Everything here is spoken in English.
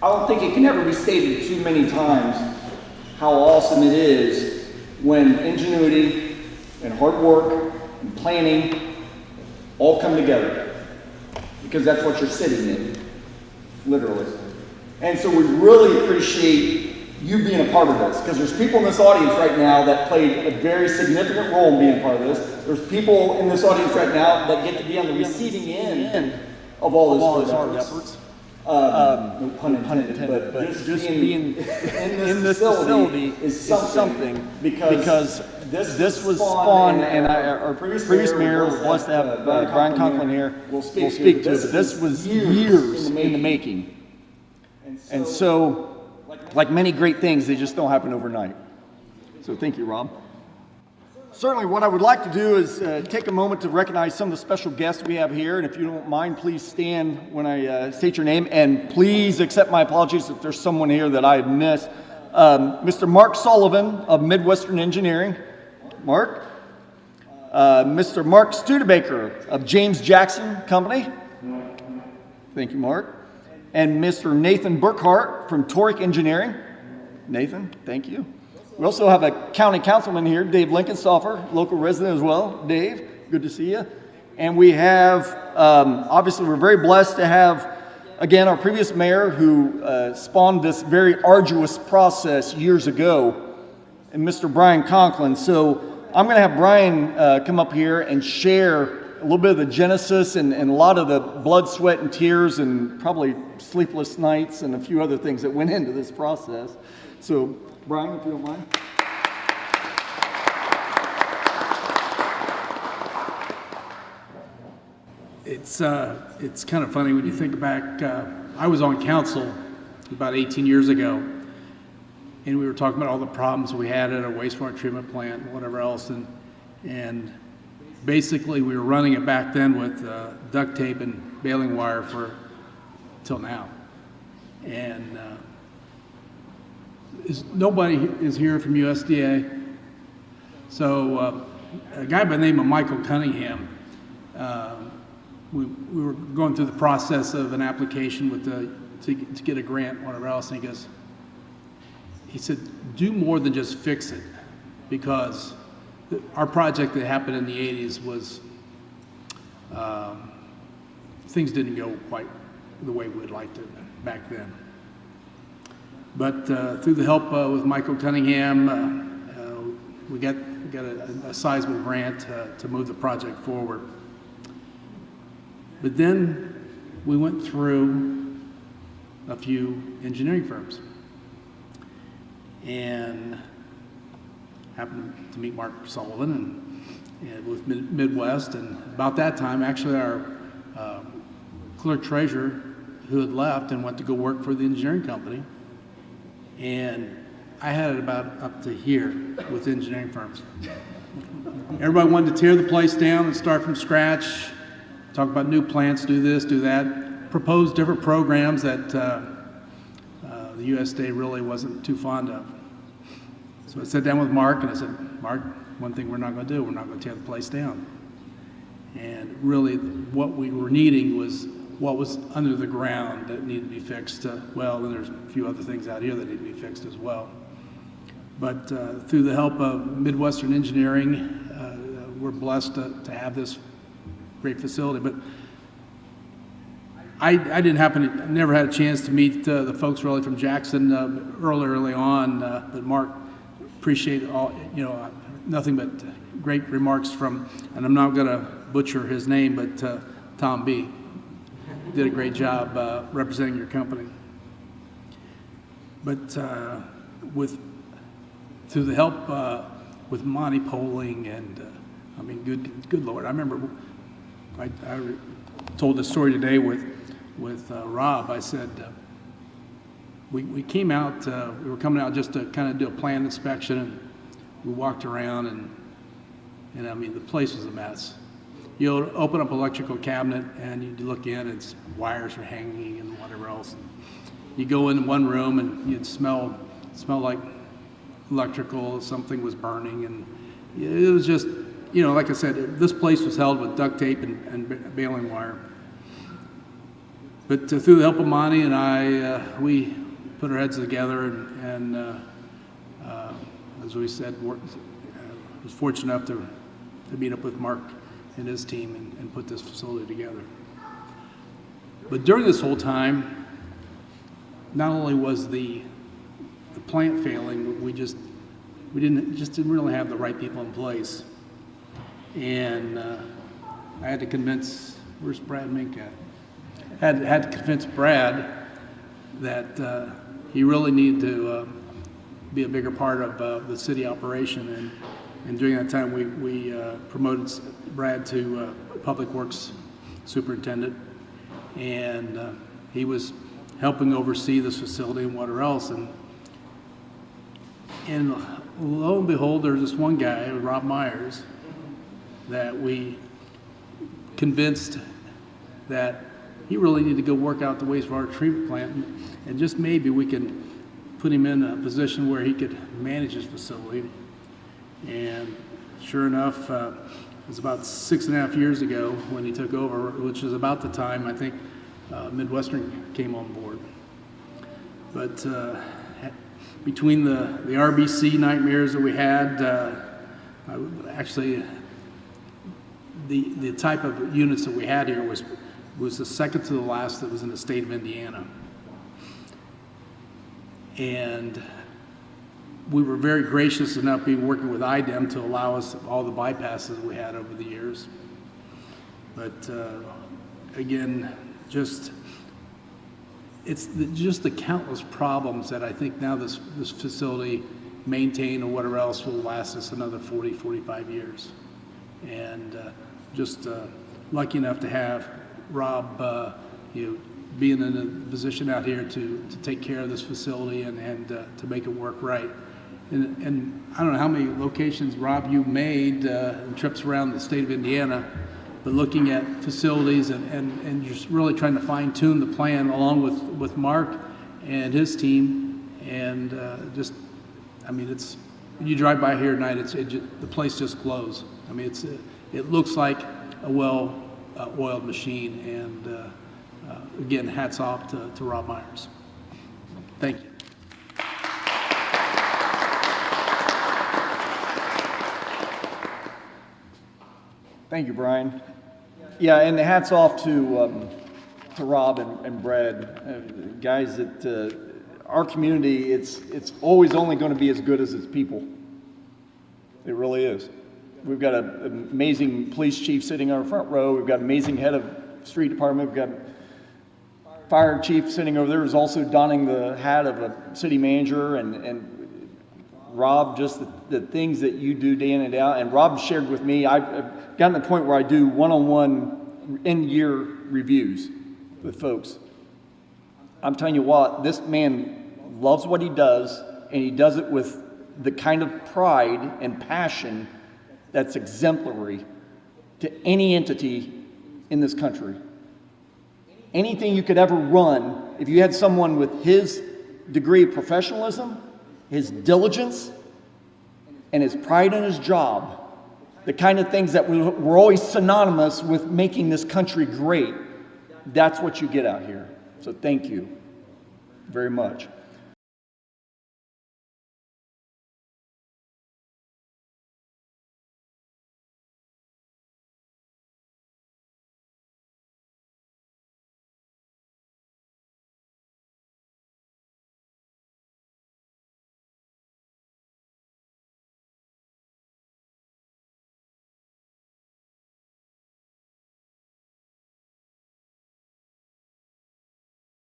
I don't think it can ever be stated too many times how awesome it is when ingenuity and hard work and planning all come together, because that's what you're sitting in, literally. And so we really appreciate you being a part of this, because there's people in this audience right now that played a very significant role in being a part of this. There's people in this audience right now that get to be on the receiving end of all this hard efforts. No pun intended, but just being in this facility is something, because this was fun, and our previous mayor was blessed to have Bryan Conklin here. We'll speak to it, but this was years in the making. And so, like many great things, they just don't happen overnight. So thank you, Rob. Certainly, what I would like to do is take a moment to recognize some of the special guests we have here. And if you don't mind, please stand when I state your name. And please accept my apologies if there's someone here that I have missed. Mr. Mark Sullivan of Midwestern Engineering. Mark. Mr. Mark Studebaker of James Jackson Company. Thank you, Mark. And Mr. Nathan Burkhart from Toric Engineering. Nathan, thank you. We also have a county councilman here, Dave Linkenstoffer, local resident as well. Dave, good to see you. And we have, obviously we're very blessed to have, again, our previous mayor who spawned this very arduous process years ago, and Mr. Bryan Conklin. So I'm gonna have Bryan come up here and share a little bit of the genesis and a lot of the blood, sweat, and tears, and probably sleepless nights and a few other things that went into this process. So, Bryan, if you don't mind. It's kind of funny when you think back. I was on council about 18 years ago, and we were talking about all the problems we had at our wastewater treatment plant and whatever else, and basically we were running it back then with duct tape and baling wire for till now. And nobody is here from USDA. So a guy by the name of Michael Cunningham, we were going through the process of an application with to get a grant, whatever else, and he said, do more than just fix it, because our project that happened in the 80s was, things didn't go quite the way we would like to back then. But through the help with Michael Cunningham, we got a sizable grant to move the project forward. But then we went through a few engineering firms and happened to meet Mark Sullivan and with Midwest. And about that time, actually our clerk treasurer, who had left and went to go work for the engineering company, and I had it about up to here with engineering firms. Everybody wanted to tear the place down and start from scratch, talk about new plants, do this, do that, propose different programs that the USDA really wasn't too fond of. So I sat down with Mark and I said, Mark, one thing we're not going to do, we're not going to tear the place down. And really what we were needing was what was under the ground that needed to be fixed. Well, then there's a few other things out here that need to be fixed as well. But through the help of Midwestern Engineering, we're blessed to have this great facility. But I never had a chance to meet the folks really from Jackson early on. But Mark, appreciate all, nothing but great remarks from, and I'm not going to butcher his name, but Tom B. did a great job representing your company. But through the help with Monty polling and good Lord, I remember I told this story today with Rob. I said we came out, we were coming out just to kind of do a planned inspection, and we walked around and the place was a mess. You'll open up an electrical cabinet and you look in, and wires are hanging and whatever else. You go in one room and you'd smell like electrical, something was burning, and it was just, like I said, this place was held with duct tape and baling wire. But through the help of Monty and I, we put our heads together and as we said, was fortunate enough to meet up with Mark and his team and put this facility together. But during this whole time, not only was the plant failing, we didn't really have the right people in place. And I had to convince, where's Brad Mink at? Had to convince Brad that he really needed to be a bigger part of the city operation. And during that time, we promoted Brad to Public Works Superintendent. And he was helping oversee this facility and whatever else. And lo and behold, there's this one guy, Rob Myers, that we convinced that he really needed to go work out the wastewater treatment plant, and just maybe we can put him in a position where he could manage his facility. And sure enough, it was about 6.5 years ago when he took over, which was about the time I think Midwestern came on board. But between the RBC nightmares that we had, actually the type of units that we had here was the second to the last that was in the state of Indiana. And we were very gracious enough being working with IDEM to allow us all the bypasses we had over the years. But again, it's just the countless problems that I think now this facility maintained or whatever else will last us another 40, 45 years. And just lucky enough to have Rob, being in a position out here to take care of this facility and to make it work right. And I don't know how many locations, Rob, you made trips around the state of Indiana, but looking at facilities and just really trying to fine tune the plan along with Mark and his team. And it's, when you drive by here at night, the place just glows. I mean, it looks like a well-oiled machine. And again, hats off to Rob Myers. Thank you. Thank you, Brian. Yeah, and the hats off to Rob and Brad, guys. That our community, it's always only going to be as good as its people. It really is. We've got an amazing police chief sitting on our front row. We've got an amazing head of street department. We've got fire chief sitting over there, who's also donning the hat of a city manager, and Rob, just the things that you do day in and out. And Rob shared with me, I've gotten to the point where I do one-on-one end-year reviews with folks. I'm telling you what, this man loves what he does, and he does it with the kind of pride and passion that's exemplary to any entity in this country. Anything you could ever run, if you had someone with his degree of professionalism, his diligence, and his pride in his job, the kind of things that were always synonymous with making this country great, that's what you get out here. So thank you very much.